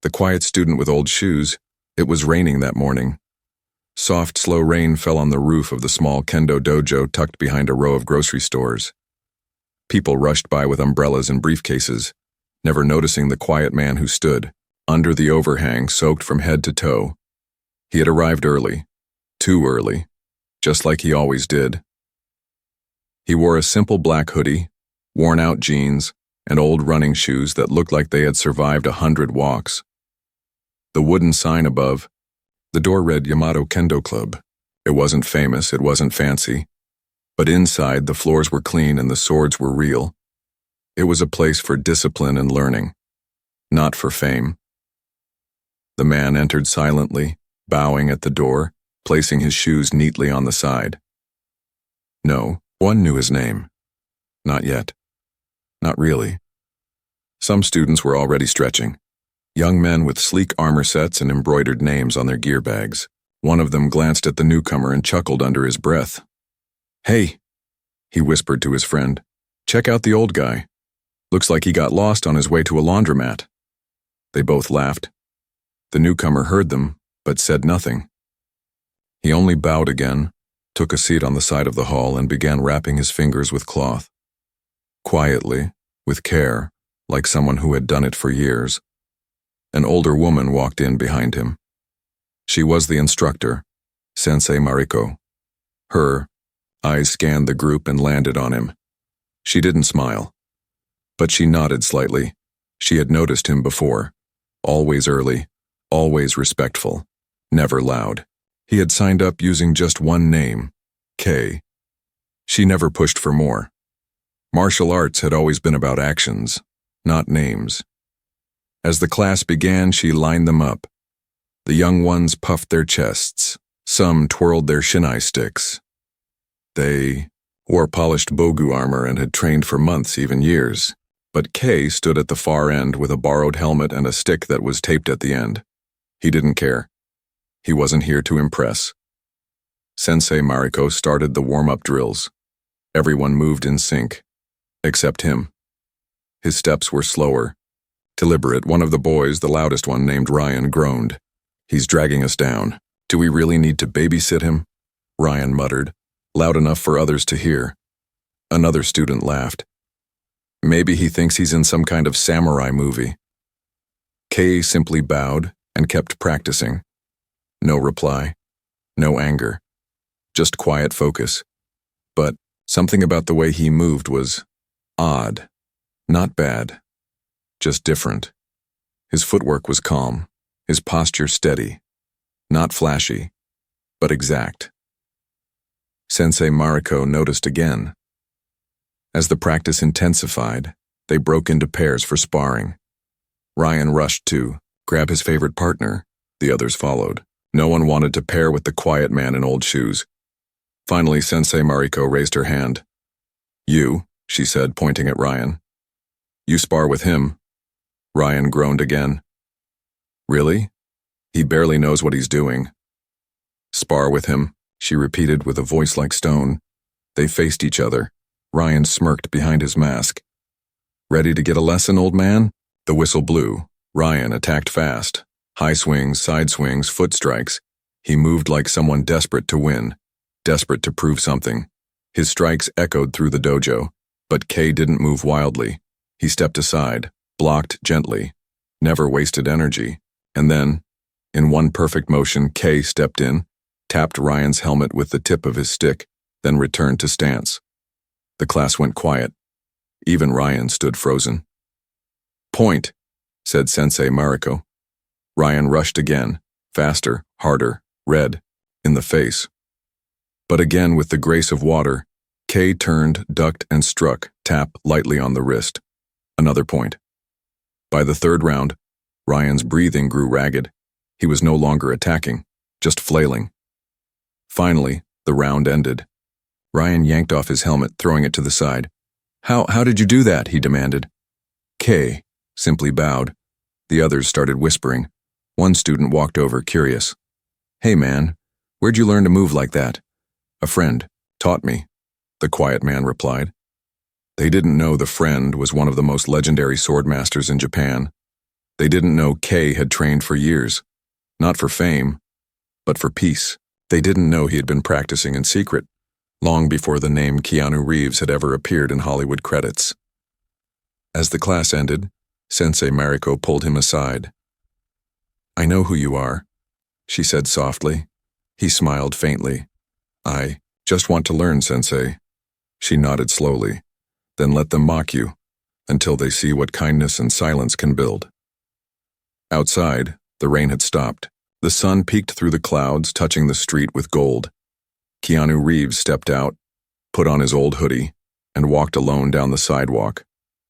The quiet student with old shoes. It was raining that morning. Soft, slow rain fell on the roof of the small Kendo dojo tucked behind a row of grocery stores. People rushed by with umbrellas and briefcases, never noticing the quiet man who stood, under the overhang, soaked from head to toe. He had arrived early, too early, just like he always did. He wore a simple black hoodie, worn-out jeans, and old running shoes that looked like they had survived 100 walks. The wooden sign above, the door read Yamato Kendo Club. It wasn't famous, it wasn't fancy, but inside the floors were clean and the swords were real. It was a place for discipline and learning, not for fame. The man entered silently, bowing at the door, placing his shoes neatly on the side. No one knew his name. Not yet. Not really. Some students were already stretching. Young men with sleek armor sets and embroidered names on their gear bags. One of them glanced at the newcomer and chuckled under his breath. "Hey," he whispered to his friend. "Check out the old guy. Looks like he got lost on his way to a laundromat." They both laughed. The newcomer heard them, but said nothing. He only bowed again, took a seat on the side of the hall, and began wrapping his fingers with cloth. Quietly, with care, like someone who had done it for years. An older woman walked in behind him. She was the instructor, Sensei Mariko. Her eyes scanned the group and landed on him. She didn't smile, but she nodded slightly. She had noticed him before. Always early, always respectful, never loud. He had signed up using just one name, K. She never pushed for more. Martial arts had always been about actions, not names. As the class began, she lined them up. The young ones puffed their chests. Some twirled their shinai sticks. They wore polished bogu armor and had trained for months, even years. But Kei stood at the far end with a borrowed helmet and a stick that was taped at the end. He didn't care. He wasn't here to impress. Sensei Mariko started the warm-up drills. Everyone moved in sync, except him. His steps were slower, deliberate. One of the boys, the loudest one named Ryan, groaned. "He's dragging us down. Do we really need to babysit him?" Ryan muttered, loud enough for others to hear. Another student laughed. "Maybe he thinks he's in some kind of samurai movie." Kei simply bowed and kept practicing. No reply, no anger, just quiet focus. But something about the way he moved was odd, not bad, just different. His footwork was calm, his posture steady, not flashy, but exact. Sensei Mariko noticed again. As the practice intensified, they broke into pairs for sparring. Ryan rushed to grab his favorite partner. The others followed. No one wanted to pair with the quiet man in old shoes. Finally, Sensei Mariko raised her hand. "You," she said, pointing at Ryan. "You spar with him." Ryan groaned again. "Really? He barely knows what he's doing." "Spar with him," she repeated with a voice like stone. They faced each other. Ryan smirked behind his mask. "Ready to get a lesson, old man?" The whistle blew. Ryan attacked fast. High swings, side swings, foot strikes. He moved like someone desperate to win, desperate to prove something. His strikes echoed through the dojo, but Kei didn't move wildly. He stepped aside, blocked gently, never wasted energy. And then, in one perfect motion, Kei stepped in, tapped Ryan's helmet with the tip of his stick, then returned to stance. The class went quiet. Even Ryan stood frozen. "Point," said Sensei Mariko. Ryan rushed again, faster, harder, red, in the face. But again, with the grace of water, Kei turned, ducked, and struck, tap lightly on the wrist. Another point. By the third round, Ryan's breathing grew ragged. He was no longer attacking, just flailing. Finally, the round ended. Ryan yanked off his helmet, throwing it to the side. How did you do that?" he demanded. Kei simply bowed. The others started whispering. One student walked over, curious. "Hey man, where'd you learn to move like that?" "A friend taught me," the quiet man replied. They didn't know the friend was one of the most legendary swordmasters in Japan. They didn't know Kay had trained for years, not for fame, but for peace. They didn't know he had been practicing in secret, long before the name Keanu Reeves had ever appeared in Hollywood credits. As the class ended, Sensei Mariko pulled him aside. "I know who you are," she said softly. He smiled faintly. "I just want to learn, Sensei." She nodded slowly. "Then let them mock you, until they see what kindness and silence can build." Outside, the rain had stopped. The sun peeked through the clouds, touching the street with gold. Keanu Reeves stepped out, put on his old hoodie, and walked alone down the sidewalk,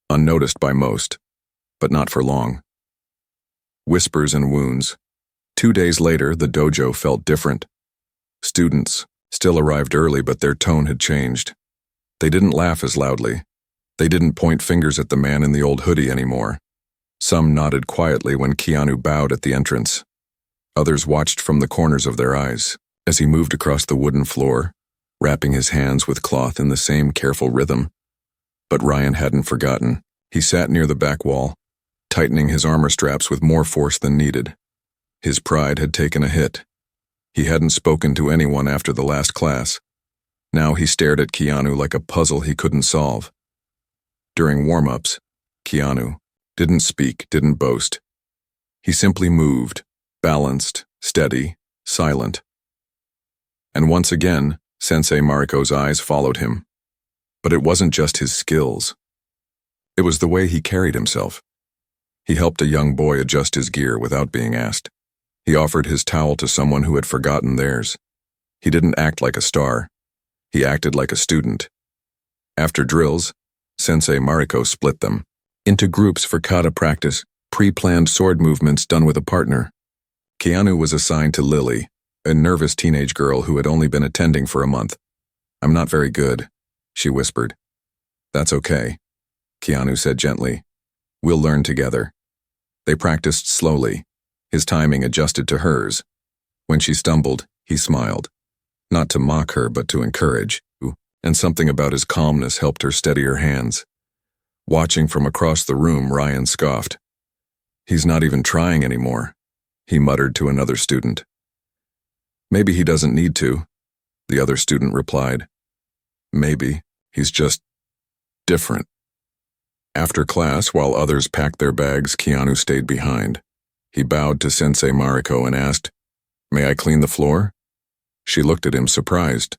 unnoticed by most, but not for long. Whispers and wounds. 2 days later, the dojo felt different. Students still arrived early, but their tone had changed. They didn't laugh as loudly. They didn't point fingers at the man in the old hoodie anymore. Some nodded quietly when Keanu bowed at the entrance. Others watched from the corners of their eyes as he moved across the wooden floor, wrapping his hands with cloth in the same careful rhythm. But Ryan hadn't forgotten. He sat near the back wall, tightening his armor straps with more force than needed. His pride had taken a hit. He hadn't spoken to anyone after the last class. Now he stared at Keanu like a puzzle he couldn't solve. During warm-ups, Keanu didn't speak, didn't boast. He simply moved, balanced, steady, silent. And once again, Sensei Mariko's eyes followed him. But it wasn't just his skills. It was the way he carried himself. He helped a young boy adjust his gear without being asked. He offered his towel to someone who had forgotten theirs. He didn't act like a star. He acted like a student. After drills, Sensei Mariko split them into groups for kata practice, pre-planned sword movements done with a partner. Keanu was assigned to Lily, a nervous teenage girl who had only been attending for a month. "I'm not very good," she whispered. "That's okay," Keanu said gently. "We'll learn together." They practiced slowly, his timing adjusted to hers. When she stumbled, he smiled. Not to mock her, but to encourage, and something about his calmness helped her steady her hands. Watching from across the room, Ryan scoffed. "He's not even trying anymore," he muttered to another student. "Maybe he doesn't need to," the other student replied. "Maybe he's just different." After class, while others packed their bags, Keanu stayed behind. He bowed to Sensei Mariko and asked, "May I clean the floor?" She looked at him surprised.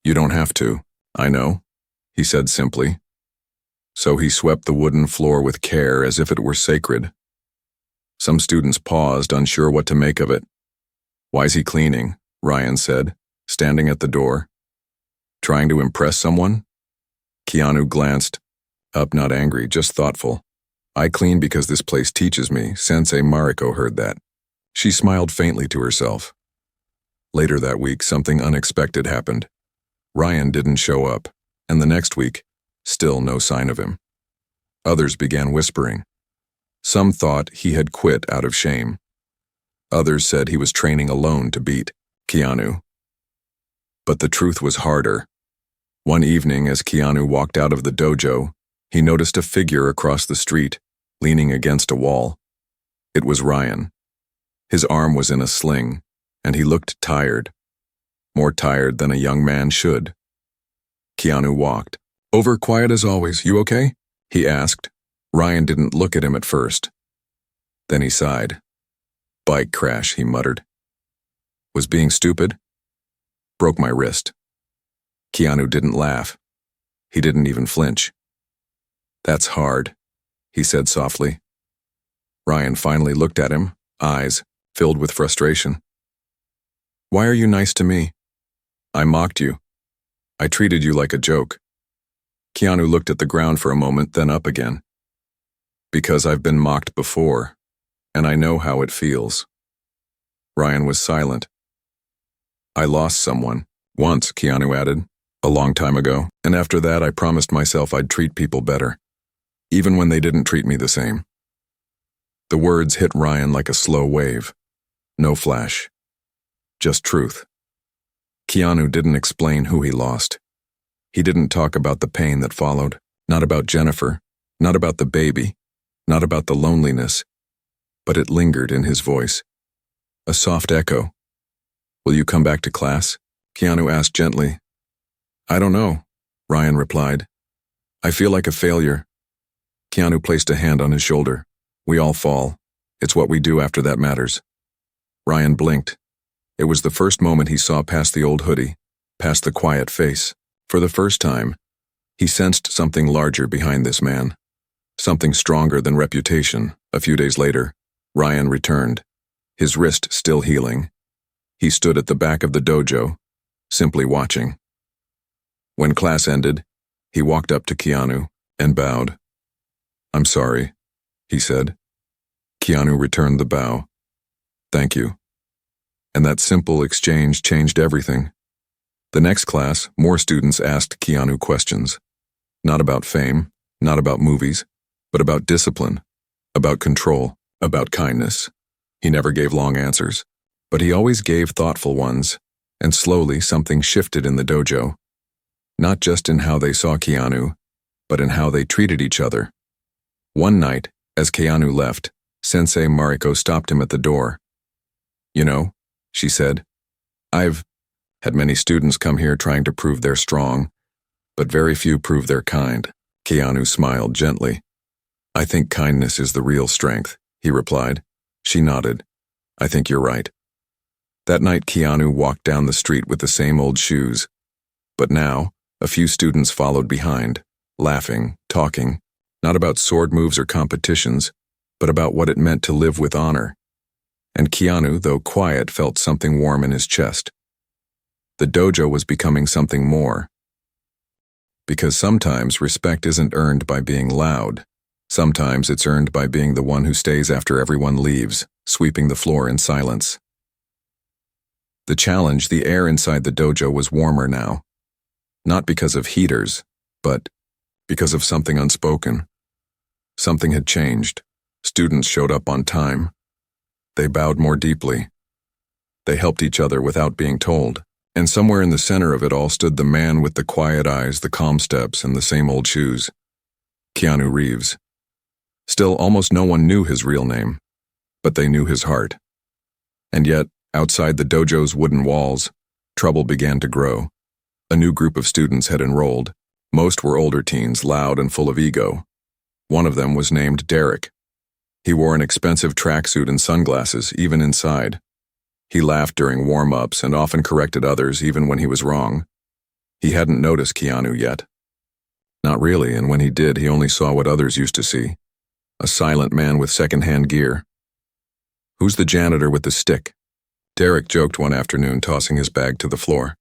"You don't have to. I know," he said simply. So he swept the wooden floor with care as if it were sacred. Some students paused, unsure what to make of it. "Why's he cleaning?" Ryan said, standing at the door. "Trying to impress someone?" Keanu glanced up, not angry, just thoughtful. "I clean because this place teaches me." Sensei Mariko heard that. She smiled faintly to herself. Later that week, something unexpected happened. Ryan didn't show up, and the next week, still no sign of him. Others began whispering. Some thought he had quit out of shame. Others said he was training alone to beat Keanu. But the truth was harder. One evening, as Keanu walked out of the dojo, he noticed a figure across the street, leaning against a wall. It was Ryan. His arm was in a sling, and he looked tired. More tired than a young man should. Keanu walked. "Over quiet as always. You okay?" he asked. Ryan didn't look at him at first. Then he sighed. "Bike crash," he muttered. "Was being stupid? Broke my wrist." Keanu didn't laugh. He didn't even flinch. "That's hard," he said softly. Ryan finally looked at him, eyes filled with frustration. "Why are you nice to me? I mocked you. I treated you like a joke." Keanu looked at the ground for a moment, then up again. "Because I've been mocked before, and I know how it feels." Ryan was silent. "I lost someone, once," Keanu added, "a long time ago, and after that I promised myself I'd treat people better, even when they didn't treat me the same." The words hit Ryan like a slow wave. No flash. Just truth. Keanu didn't explain who he lost. He didn't talk about the pain that followed, not about Jennifer, not about the baby, not about the loneliness. but it lingered in his voice. A soft echo. "Will you come back to class?" Keanu asked gently. "I don't know," Ryan replied. "I feel like a failure." Keanu placed a hand on his shoulder. "We all fall. It's what we do after that matters." Ryan blinked. It was the first moment he saw past the old hoodie, past the quiet face. For the first time, he sensed something larger behind this man. Something stronger than reputation. A few days later, Ryan returned, his wrist still healing. He stood at the back of the dojo, simply watching. When class ended, he walked up to Keanu and bowed. "I'm sorry," he said. Keanu returned the bow. "Thank you." And that simple exchange changed everything. The next class, more students asked Keanu questions. Not about fame, not about movies, but about discipline, about control, about kindness. He never gave long answers, but he always gave thoughtful ones, and slowly something shifted in the dojo. Not just in how they saw Keanu, but in how they treated each other. One night, as Keanu left, Sensei Mariko stopped him at the door. "You know," she said, "I've had many students come here trying to prove they're strong, but very few prove they're kind." Keanu smiled gently. "I think kindness is the real strength," he replied. She nodded. "I think you're right." That night Keanu walked down the street with the same old shoes. But now, a few students followed behind, laughing, talking, not about sword moves or competitions, but about what it meant to live with honor. And Keanu, though quiet, felt something warm in his chest. The dojo was becoming something more. Because sometimes respect isn't earned by being loud. Sometimes it's earned by being the one who stays after everyone leaves, sweeping the floor in silence. The challenge, the air inside the dojo was warmer now. Not because of heaters, but because of something unspoken. Something had changed. Students showed up on time. They bowed more deeply. They helped each other without being told. And somewhere in the center of it all stood the man with the quiet eyes, the calm steps, and the same old shoes. Keanu Reeves. Still, almost no one knew his real name, but they knew his heart. And yet, outside the dojo's wooden walls, trouble began to grow. A new group of students had enrolled. Most were older teens, loud and full of ego. One of them was named Derek. He wore an expensive tracksuit and sunglasses, even inside. He laughed during warm-ups and often corrected others even when he was wrong. He hadn't noticed Keanu yet. Not really, and when he did, he only saw what others used to see. A silent man with second-hand gear. "Who's the janitor with the stick?" Derek joked one afternoon, tossing his bag to the floor.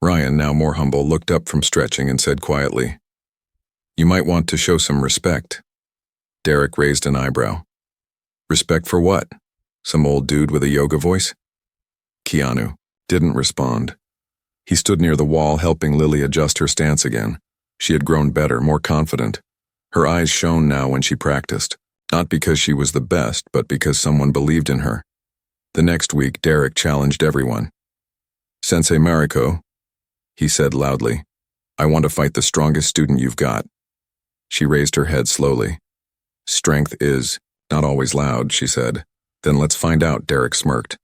Ryan, now more humble, looked up from stretching and said quietly, "You might want to show some respect." Derek raised an eyebrow. "Respect for what? Some old dude with a yoga voice?" Keanu didn't respond. He stood near the wall, helping Lily adjust her stance again. She had grown better, more confident. Her eyes shone now when she practiced, not because she was the best, but because someone believed in her. The next week, Derek challenged everyone. "Sensei Mariko," he said loudly, "I want to fight the strongest student you've got." She raised her head slowly. "Strength is not always loud," she said. "Then let's find out," Derek smirked.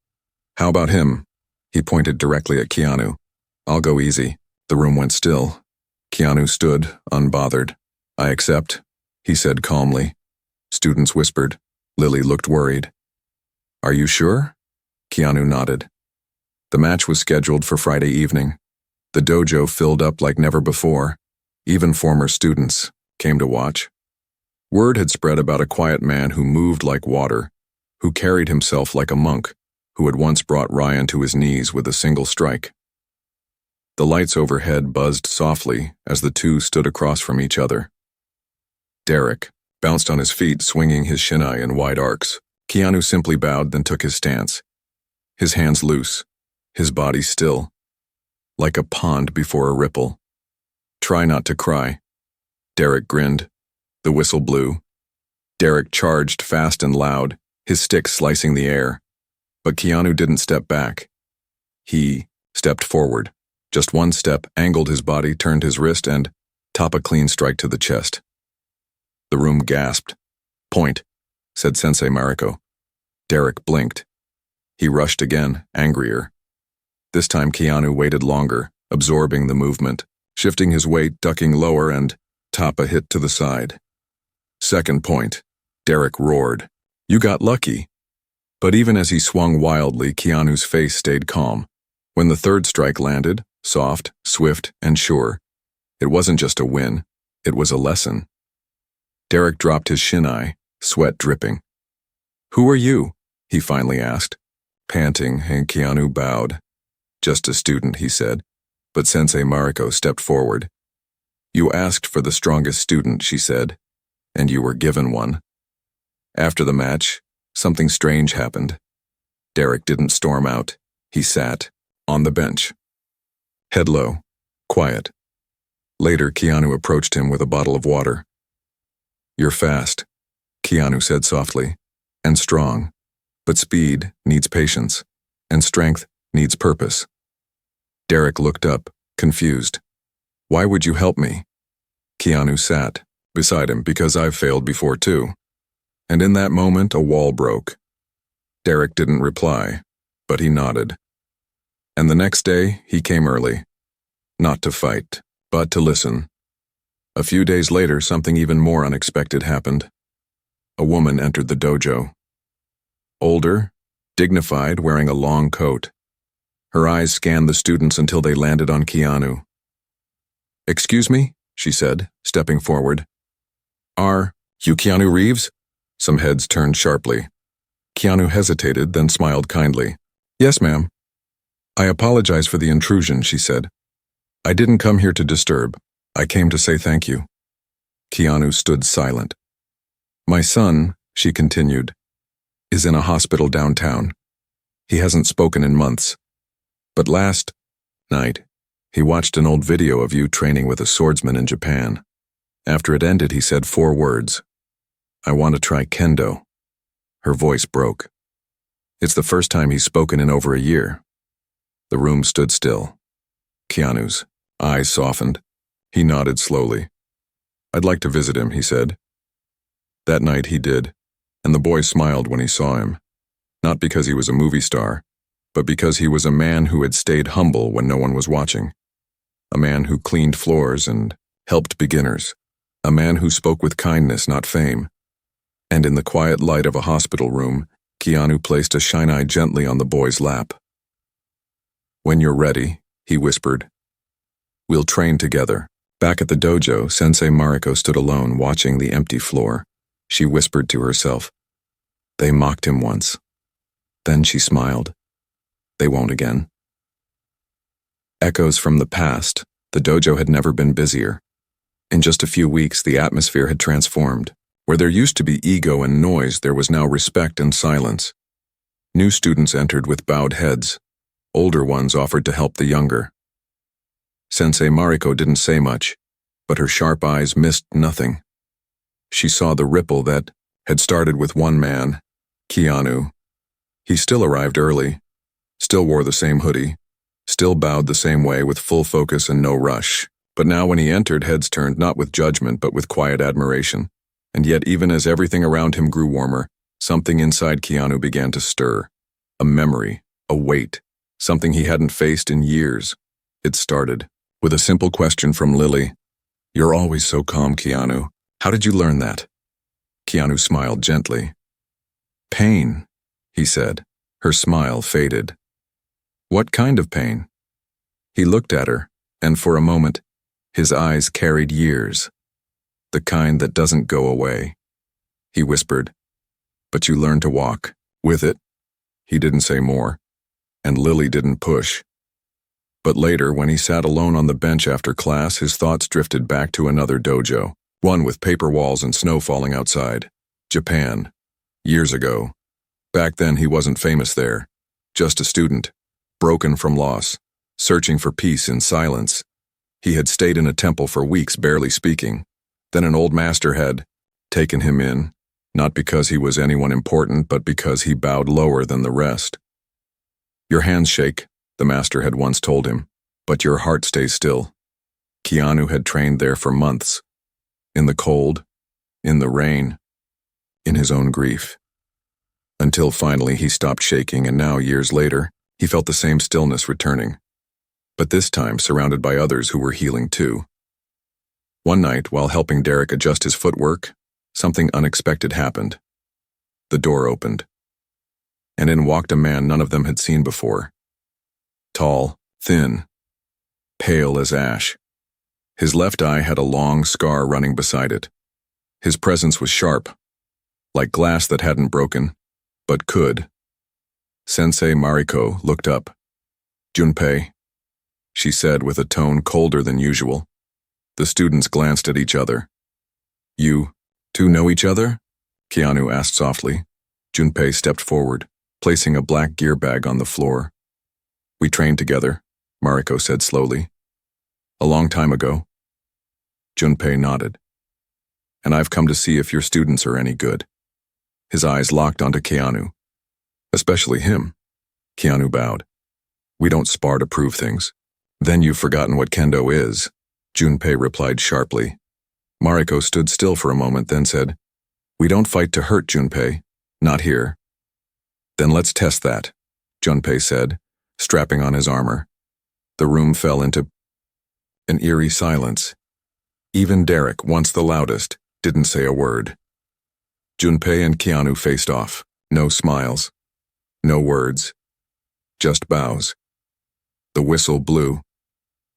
"How about him?" He pointed directly at Keanu. "I'll go easy." The room went still. Keanu stood, unbothered. "I accept," he said calmly. Students whispered. Lily looked worried. "Are you sure?" Keanu nodded. The match was scheduled for Friday evening. The dojo filled up like never before. Even former students came to watch. Word had spread about a quiet man who moved like water, who carried himself like a monk, who had once brought Ryan to his knees with a single strike. The lights overhead buzzed softly as the two stood across from each other. Derek bounced on his feet, swinging his shinai in wide arcs. Keanu simply bowed, then took his stance. His hands loose, his body still, like a pond before a ripple. "Try not to cry." Derek grinned. The whistle blew. Derek charged fast and loud, his stick slicing the air. But Keanu didn't step back. He stepped forward. Just one step, angled his body, turned his wrist, and top a clean strike to the chest. The room gasped. "Point," said Sensei Mariko. Derek blinked. He rushed again, angrier. This time Keanu waited longer, absorbing the movement, shifting his weight, ducking lower, and Tapa hit to the side. Second point. Derek roared. You got lucky. But even as he swung wildly, Keanu's face stayed calm. When the third strike landed, soft, swift, and sure, it wasn't just a win, it was a lesson. Derek dropped his shin-eye, sweat dripping. Who are you? He finally asked, panting, and Keanu bowed. Just a student, he said, but Sensei Mariko stepped forward. You asked for the strongest student, she said, and you were given one. After the match, something strange happened. Derek didn't storm out. He sat, on the bench. Head low, quiet. Later, Keanu approached him with a bottle of water. You're fast, Keanu said softly, and strong, but speed needs patience, and strength needs purpose. Derek looked up, confused. Why would you help me? Keanu sat beside him because I've failed before too. And in that moment, a wall broke. Derek didn't reply, but he nodded. And the next day, he came early. Not to fight, but to listen. A few days later, something even more unexpected happened. A woman entered the dojo. Older, dignified, wearing a long coat. Her eyes scanned the students until they landed on Keanu. Excuse me, she said, stepping forward. Are you KeanuReeves? Some heads turned sharply. Keanu hesitated, then smiled kindly. Yes, ma'am. I apologize for the intrusion, she said. I didn't come here to disturb. I came to say thank you. Keanu stood silent. My son, she continued, is in a hospital downtown. He hasn't spoken in months. But last night, he watched an old video of you training with a swordsman in Japan. After it ended, he said 4 words. I want to try Kendo. Her voice broke. It's the first time he's spoken in over a year. The room stood still. Keanu's eyes softened. He nodded slowly. I'd like to visit him, he said. That night he did, and the boy smiled when he saw him. Not because he was a movie star, but because he was a man who had stayed humble when no one was watching. A man who cleaned floors and helped beginners. A man who spoke with kindness, not fame. And in the quiet light of a hospital room, Keanu placed a shine-eye gently on the boy's lap. When you're ready, he whispered. We'll train together. Back at the dojo, Sensei Mariko stood alone, watching the empty floor. She whispered to herself. They mocked him once. Then she smiled. They won't again. Echoes from the past, the dojo had never been busier. In just a few weeks, the atmosphere had transformed. Where there used to be ego and noise, there was now respect and silence. New students entered with bowed heads. Older ones offered to help the younger. Sensei Mariko didn't say much, but her sharp eyes missed nothing. She saw the ripple that had started with one man, Keanu. He still arrived early, still wore the same hoodie, still bowed the same way with full focus and no rush. But now when he entered, heads turned not with judgment but with quiet admiration. And yet even as everything around him grew warmer, something inside Keanu began to stir. A memory, a weight, something he hadn't faced in years. It started with a simple question from Lily. You're always so calm, Keanu. How did you learn that? Keanu smiled gently. Pain, he said. Her smile faded. What kind of pain? He looked at her, and for a moment, his eyes carried years. The kind that doesn't go away. He whispered, but you learn to walk with it. He didn't say more, and Lily didn't push. But later, when he sat alone on the bench after class, his thoughts drifted back to another dojo, one with paper walls and snow falling outside. Japan. Years ago. Back then he wasn't famous there. Just a student, broken from loss, searching for peace in silence. He had stayed in a temple for weeks, barely speaking. Then an old master had taken him in, not because he was anyone important, but because he bowed lower than the rest. Your hands shake, the master had once told him, but your heart stays still. Keanu had trained there for months. In the cold, in the rain, in his own grief. Until finally he stopped shaking, and now, years later, he felt the same stillness returning. But this time surrounded by others who were healing too. One night, while helping Derek adjust his footwork, something unexpected happened. The door opened, and in walked a man none of them had seen before. Tall, thin, pale as ash. His left eye had a long scar running beside it. His presence was sharp, like glass that hadn't broken, but could. Sensei Mariko looked up. "Junpei," she said with a tone colder than usual. The students glanced at each other. "You two know each other?" Keanu asked softly. Junpei stepped forward, placing a black gear bag on the floor. "We trained together," Mariko said slowly. "A long time ago." Junpei nodded. "And I've come to see if your students are any good." His eyes locked onto Keanu. "Especially him." Keanu bowed. "We don't spar to prove things." "Then you've forgotten what Kendo is," Junpei replied sharply. Mariko stood still for a moment, then said, "We don't fight to hurt, Junpei. Not here." "Then let's test that," Junpei said, strapping on his armor. The room fell into an eerie silence. Even Derek, once the loudest, didn't say a word. Junpei and Keanu faced off. No smiles. No words. Just bows. The whistle blew.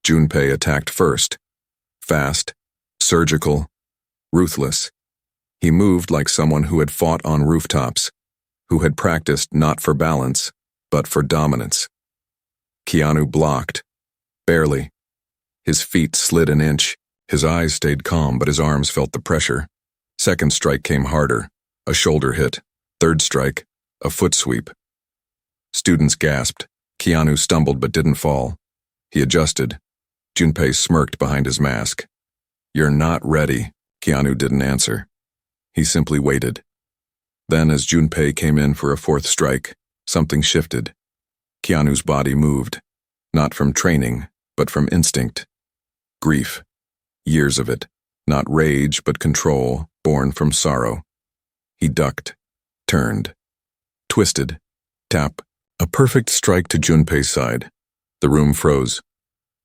Junpei attacked first. Fast, surgical, ruthless. He moved like someone who had fought on rooftops, who had practiced not for balance, but for dominance. Keanu blocked. Barely. His feet slid an inch. His eyes stayed calm, but his arms felt the pressure. Second strike came harder. A shoulder hit. Third strike. A foot sweep. Students gasped. Keanu stumbled but didn't fall. He adjusted. Junpei smirked behind his mask. "You're not ready." Keanu didn't answer. He simply waited. Then, as Junpei came in for a fourth strike, something shifted. Keanu's body moved. Not from training, but from instinct. Grief. Years of it. Not rage, but control, born from sorrow. He ducked. Turned. Twisted. Tap. A perfect strike to Junpei's side. The room froze.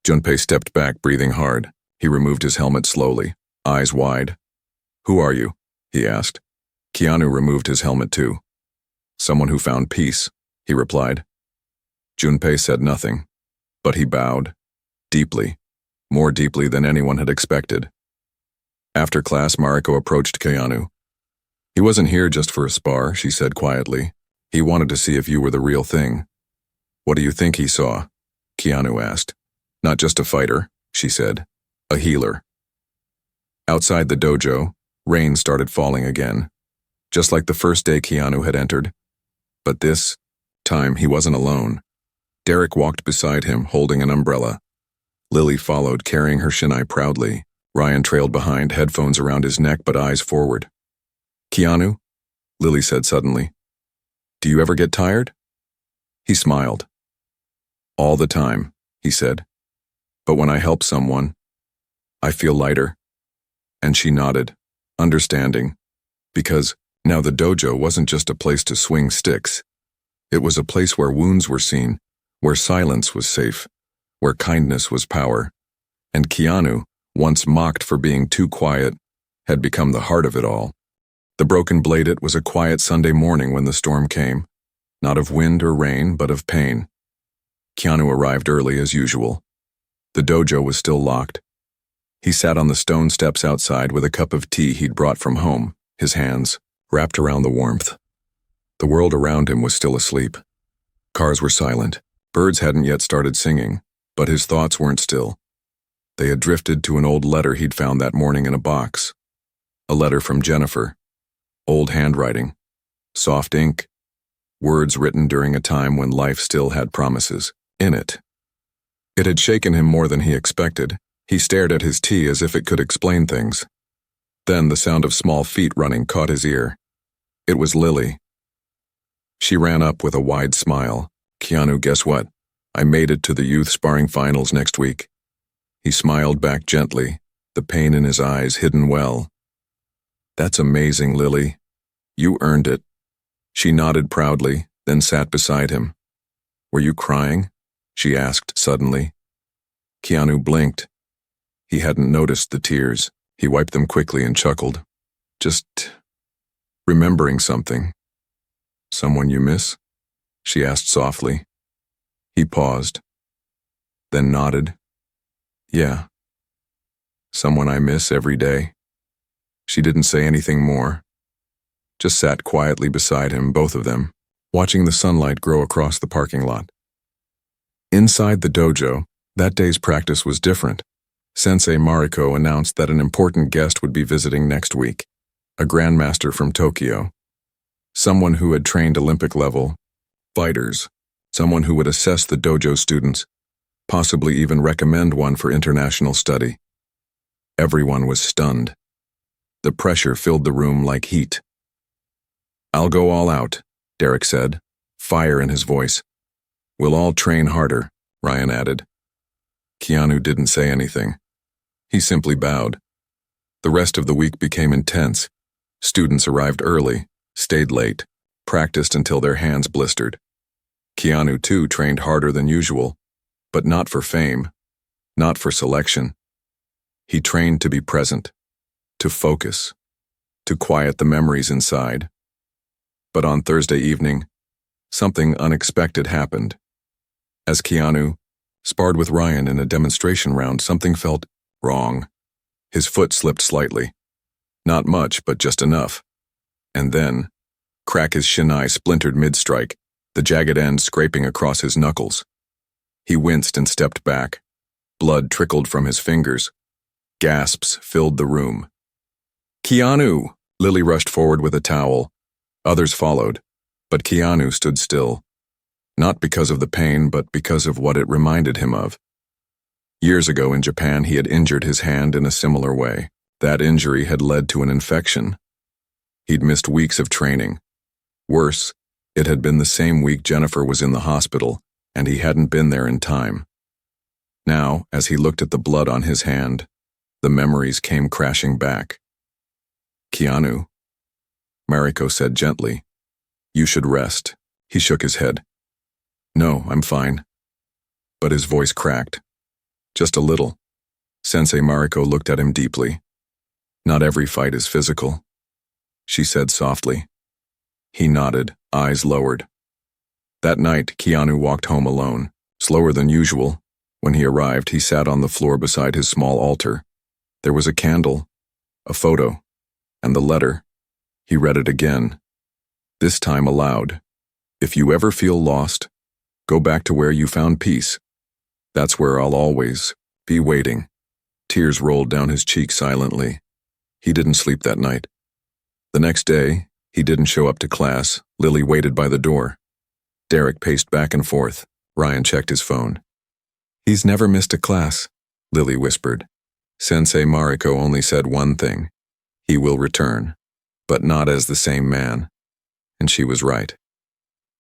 Junpei stepped back, breathing hard. He removed his helmet slowly, eyes wide. "Who are you?" he asked. Keanu removed his helmet too. "Someone who found peace," he replied. Junpei said nothing, but he bowed. Deeply. More deeply than anyone had expected. After class, Mariko approached Keanu. "He wasn't here just for a spar," she said quietly. "He wanted to see if you were the real thing." "What do you think he saw?" Keanu asked. "Not just a fighter," she said. "A healer." Outside the dojo, rain started falling again, just like the first day Keanu had entered. But this time he wasn't alone. Derek walked beside him, holding an umbrella. Lily followed, carrying her shinai proudly. Ryan trailed behind, headphones around his neck but eyes forward. "Keanu?" Lily said suddenly. "Do you ever get tired?" He smiled. "All the time," he said. "But when I help someone, I feel lighter." And she nodded, understanding, because now the dojo wasn't just a place to swing sticks. It was a place where wounds were seen, where silence was safe, where kindness was power. And Keanu, once mocked for being too quiet, had become the heart of it all. The Broken Bladed was a quiet Sunday morning when the storm came, not of wind or rain, but of pain. Keanu arrived early as usual. The dojo was still locked. He sat on the stone steps outside with a cup of tea he'd brought from home, his hands wrapped around the warmth. The world around him was still asleep. Cars were silent. Birds hadn't yet started singing, but his thoughts weren't still. They had drifted to an old letter he'd found that morning in a box. A letter from Jennifer. Old handwriting. Soft ink. Words written during a time when life still had promises in it. It had shaken him more than he expected. He stared at his tea as if it could explain things. Then the sound of small feet running caught his ear. It was Lily. She ran up with a wide smile. "Keanu, guess what? I made it to the youth sparring finals next week." He smiled back gently, the pain in his eyes hidden well. "That's amazing, Lily. You earned it." She nodded proudly, then sat beside him. "Were you crying?" she asked suddenly. Keanu blinked. He hadn't noticed the tears. He wiped them quickly and chuckled. "Just remembering something." "Someone you miss?" she asked softly. He paused, then nodded. "Yeah. Someone I miss every day." She didn't say anything more, just sat quietly beside him, both of them, watching the sunlight grow across the parking lot. Inside the dojo, that day's practice was different. Sensei Mariko announced that an important guest would be visiting next week, a grandmaster from Tokyo. Someone who had trained Olympic-level fighters, someone who would assess the dojo students, possibly even recommend one for international study. Everyone was stunned. The pressure filled the room like heat. "I'll go all out," Derek said, fire in his voice. "We'll all train harder," Ryan added. Keanu didn't say anything. He simply bowed. The rest of the week became intense. Students arrived early, stayed late, practiced until their hands blistered. Keanu, too, trained harder than usual, but not for fame, not for selection. He trained to be present, to focus, to quiet the memories inside. But on Thursday evening, something unexpected happened. As Keanu sparred with Ryan in a demonstration round, something felt wrong. His foot slipped slightly. Not much, but just enough. And then, crack, his shinai splintered mid-strike, the jagged end scraping across his knuckles. He winced and stepped back. Blood trickled from his fingers. Gasps filled the room. "Keanu!" Lily rushed forward with a towel. Others followed, but Keanu stood still. Not because of the pain, but because of what it reminded him of. Years ago in Japan, he had injured his hand in a similar way. That injury had led to an infection. He'd missed weeks of training. Worse, it had been the same week Jennifer was in the hospital, and he hadn't been there in time. Now, as he looked at the blood on his hand, the memories came crashing back. "Keanu," Mariko said gently, "you should rest." He shook his head. "No, I'm fine." But his voice cracked. Just a little. Sensei Mariko looked at him deeply. "Not every fight is physical," she said softly. He nodded, eyes lowered. That night, Keanu walked home alone, slower than usual. When he arrived, he sat on the floor beside his small altar. There was a candle, a photo, and the letter. He read it again, this time aloud. "If you ever feel lost, go back to where you found peace. That's where I'll always be waiting." Tears rolled down his cheek silently. He didn't sleep that night. The next day, he didn't show up to class. Lily waited by the door. Derek paced back and forth. Ryan checked his phone. "He's never missed a class," Lily whispered. Sensei Mariko only said one thing: he will return, but not as the same man. And she was right.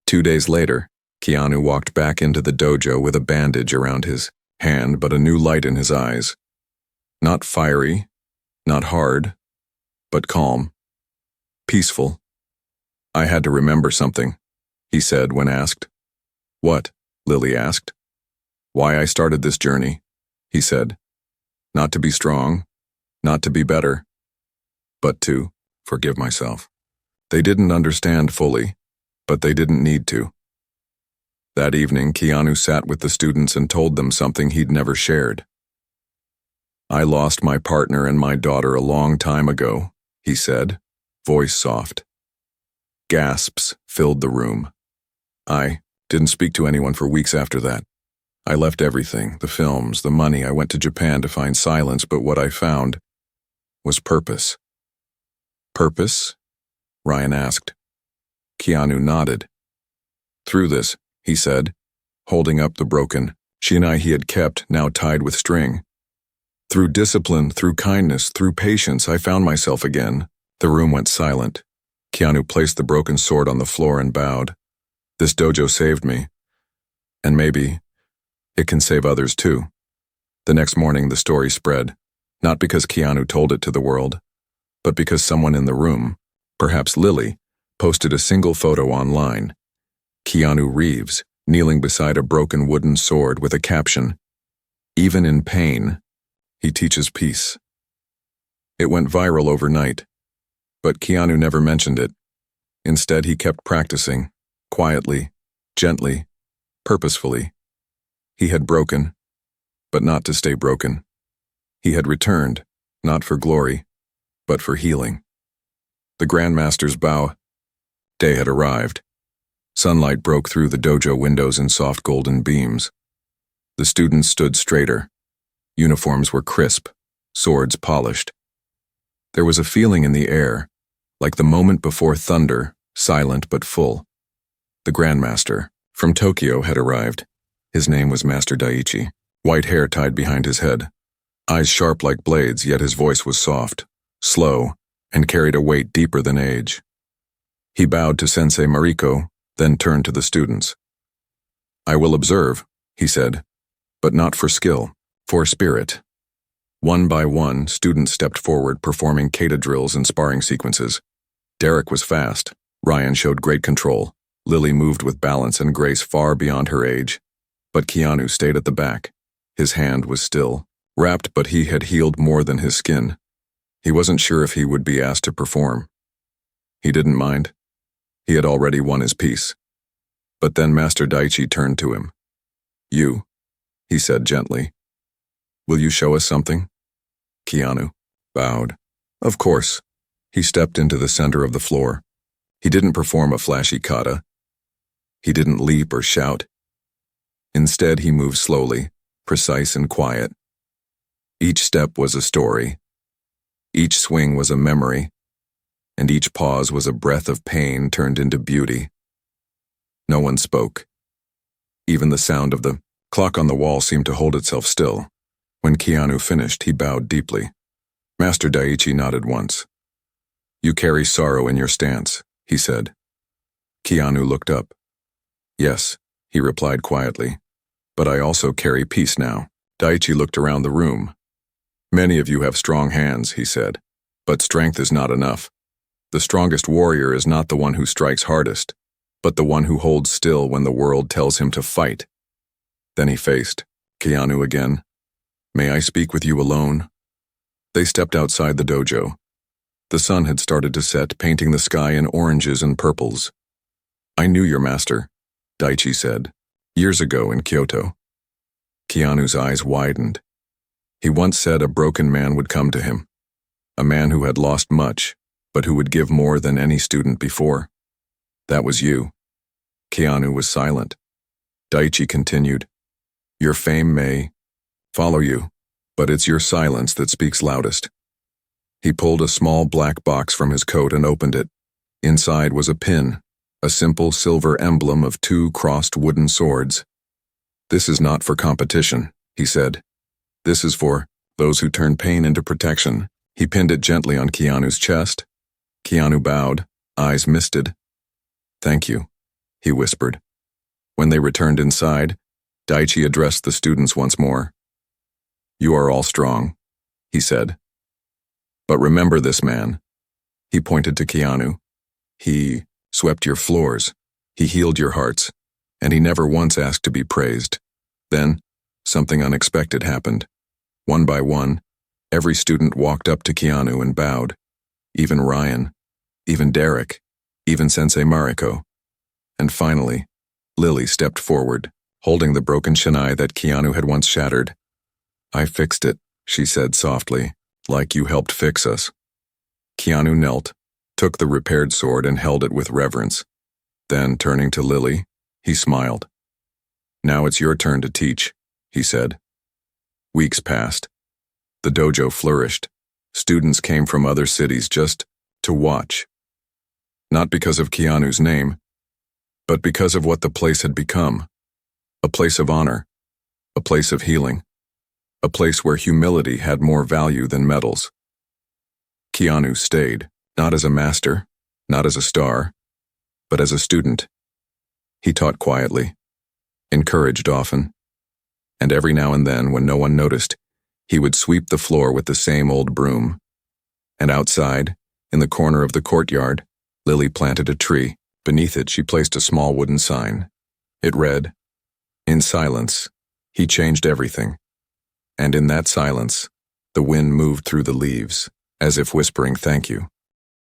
2 days later, Keanu walked back into the dojo with a bandage around his hand but a new light in his eyes. Not fiery, not hard, but calm. Peaceful. "I had to remember something," he said when asked. "What?" Lily asked. "Why I started this journey," he said. "Not to be strong, not to be better, but to forgive myself." They didn't understand fully, but they didn't need to. That evening, Keanu sat with the students and told them something he'd never shared. "I lost my partner and my daughter a long time ago," he said, voice soft. Gasps filled the room. "I didn't speak to anyone for weeks after that. I left everything, the films, the money. I went to Japan to find silence, but what I found was purpose." "Purpose?" Ryan asked. Keanu nodded. "Through this," he said, holding up the broken shinai he had kept, now tied with string. "Through discipline, through kindness, through patience, I found myself again." The room went silent. Keanu placed the broken sword on the floor and bowed. "This dojo saved me. And maybe it can save others too." The next morning, the story spread, not because Keanu told it to the world, but because someone in the room, perhaps Lily, posted a single photo online. Keanu Reeves, kneeling beside a broken wooden sword with a caption, "Even in pain, he teaches peace." It went viral overnight, but Keanu never mentioned it. Instead, he kept practicing, quietly, gently, purposefully. He had broken, but not to stay broken. He had returned, not for glory, but for healing. The grandmaster's bow day had arrived. Sunlight broke through the dojo windows in soft golden beams. The students stood straighter. Uniforms were crisp, swords polished. There was a feeling in the air, like the moment before thunder, silent but full. The grandmaster, from Tokyo, had arrived. His name was Master Daichi, white hair tied behind his head, eyes sharp like blades, yet his voice was soft, slow, and carried a weight deeper than age. He bowed to Sensei Mariko, then turned to the students. "I will observe," he said, "but not for skill, for spirit." One by one, students stepped forward, performing kata drills and sparring sequences. Derek was fast. Ryan showed great control. Lily moved with balance and grace far beyond her age. But Keanu stayed at the back. His hand was still, wrapped, but he had healed more than his skin. He wasn't sure if he would be asked to perform. He didn't mind. He had already won his peace. But then Master Daichi turned to him. "You," he said gently. "Will you show us something?" Keanu bowed. "Of course." He stepped into the center of the floor. He didn't perform a flashy kata. He didn't leap or shout. Instead, he moved slowly, precise and quiet. Each step was a story. Each swing was a memory. And each pause was a breath of pain turned into beauty. No one spoke. Even the sound of the clock on the wall seemed to hold itself still. When Keanu finished, he bowed deeply. Master Daichi nodded once. "You carry sorrow in your stance," he said. Keanu looked up. "Yes," he replied quietly, "but I also carry peace now." Daichi looked around the room. "Many of you have strong hands," he said, "but strength is not enough. The strongest warrior is not the one who strikes hardest, but the one who holds still when the world tells him to fight." Then he faced Keanu again. "May I speak with you alone?" They stepped outside the dojo. The sun had started to set, painting the sky in oranges and purples. "I knew your master," Daichi said, "years ago in Kyoto." Keanu's eyes widened. He once said a broken man would come to him, a man who had lost much, but who would give more than any student before. "That was you." Keanu was silent. Daichi continued, "Your fame may follow you, but it's your silence that speaks loudest." He pulled a small black box from his coat and opened it. Inside was a pin, a simple silver emblem of two crossed wooden swords. "This is not for competition," he said. "This is for those who turn pain into protection." He pinned it gently on Keanu's chest. Keanu bowed, eyes misted. "Thank you," he whispered. When they returned inside, Daichi addressed the students once more. "You are all strong," he said. "But remember this man." He pointed to Keanu. "He swept your floors, he healed your hearts, and he never once asked to be praised." Then, something unexpected happened. One by one, every student walked up to Keanu and bowed. Even Ryan, even Derek, even Sensei Mariko. And finally, Lily stepped forward, holding the broken shinai that Keanu had once shattered. "I fixed it," she said softly, "like you helped fix us." Keanu knelt, took the repaired sword and held it with reverence. Then, turning to Lily, he smiled. "Now it's your turn to teach," he said. Weeks passed. The dojo flourished. Students came from other cities just to watch. Not because of Keanu's name, but because of what the place had become. A place of honor, a place of healing, a place where humility had more value than medals. Keanu stayed, not as a master, not as a star, but as a student. He taught quietly, encouraged often, and every now and then, when no one noticed, he would sweep the floor with the same old broom. And outside, in the corner of the courtyard, Lily planted a tree. Beneath it, she placed a small wooden sign. It read, "In silence, he changed everything." And in that silence, the wind moved through the leaves, as if whispering thank you.